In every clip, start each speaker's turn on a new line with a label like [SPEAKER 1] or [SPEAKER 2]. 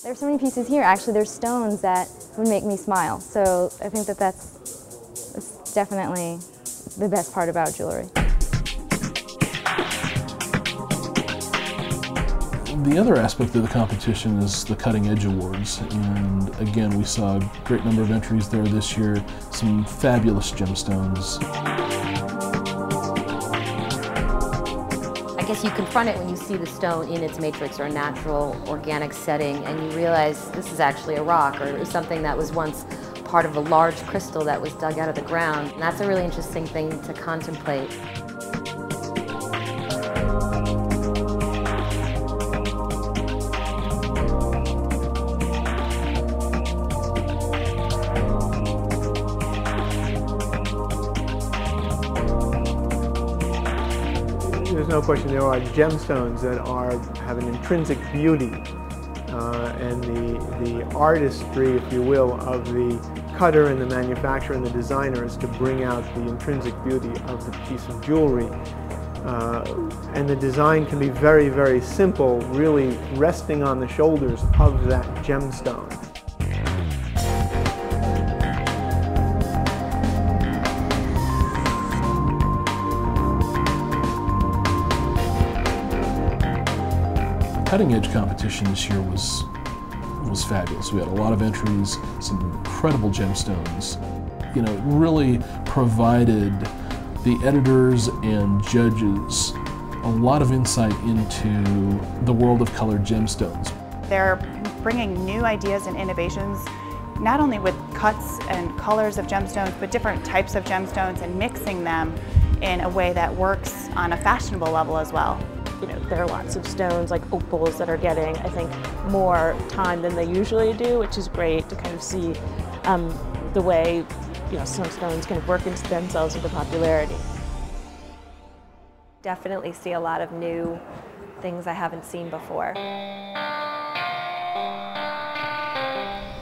[SPEAKER 1] There's so many pieces here. Actually, there's stones that would make me smile. So I think that that's definitely the best part about jewelry.
[SPEAKER 2] The other aspect of the competition is the Cutting Edge Awards, and again we saw a great number of entries there this year, some fabulous gemstones.
[SPEAKER 3] I guess you confront it when you see the stone in its matrix or natural organic setting and you realize this is actually a rock or something that was once part of a large crystal that was dug out of the ground. And that's a really interesting thing to contemplate.
[SPEAKER 4] There's no question there are gemstones that have an intrinsic beauty, and the artistry, if you will, of the cutter and the manufacturer and the designer is to bring out the intrinsic beauty of the piece of jewelry. And the design can be very, very simple, really resting on the shoulders of that gemstone.
[SPEAKER 2] Cutting Edge competition this year was fabulous. We had a lot of entries, some incredible gemstones. You know, it really provided the editors and judges a lot of insight into the world of colored gemstones.
[SPEAKER 5] They're bringing new ideas and innovations, not only with cuts and colors of gemstones, but different types of gemstones and mixing them in a way that works on a fashionable level as well.
[SPEAKER 6] You know, there are lots of stones like opals that are getting, I think, more time than they usually do, which is great to kind of see the way, you know, some stones kind of work into themselves into popularity.
[SPEAKER 7] Definitely see a lot of new things I haven't seen before.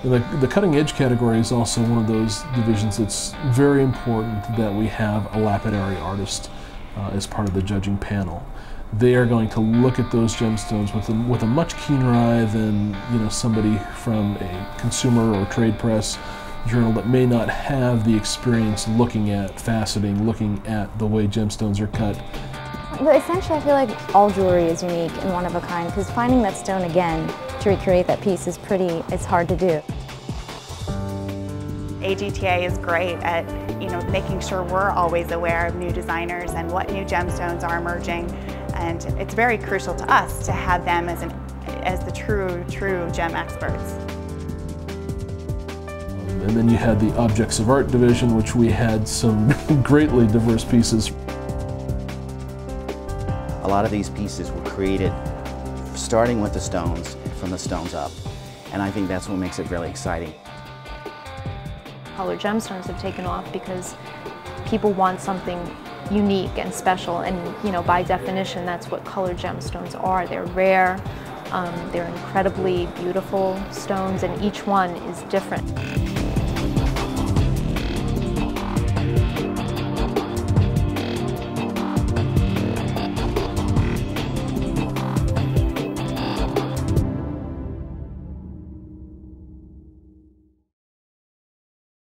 [SPEAKER 2] The cutting edge category is also one of those divisions that's very important that we have a lapidary artist as part of the judging panel. They are going to look at those gemstones with a much keener eye than, you know, somebody from a consumer or trade press journal that may not have the experience looking at faceting, looking at the way gemstones are cut.
[SPEAKER 1] But essentially, I feel like all jewelry is unique and one of a kind, because finding that stone again to recreate that piece is it's hard to do.
[SPEAKER 5] AGTA is great at, you know, making sure we're always aware of new designers and what new gemstones are emerging, and it's very crucial to us to have them as the true gem experts.
[SPEAKER 2] And then you had the Objects of Art division, which we had some greatly diverse pieces.
[SPEAKER 8] A lot of these pieces were created starting with the stones, from the stones up, and I think that's what makes it really exciting.
[SPEAKER 9] Colored gemstones have taken off because people want something unique and special, and you know, by definition, that's what colored gemstones are. They're rare, they're incredibly beautiful stones, and each one is different.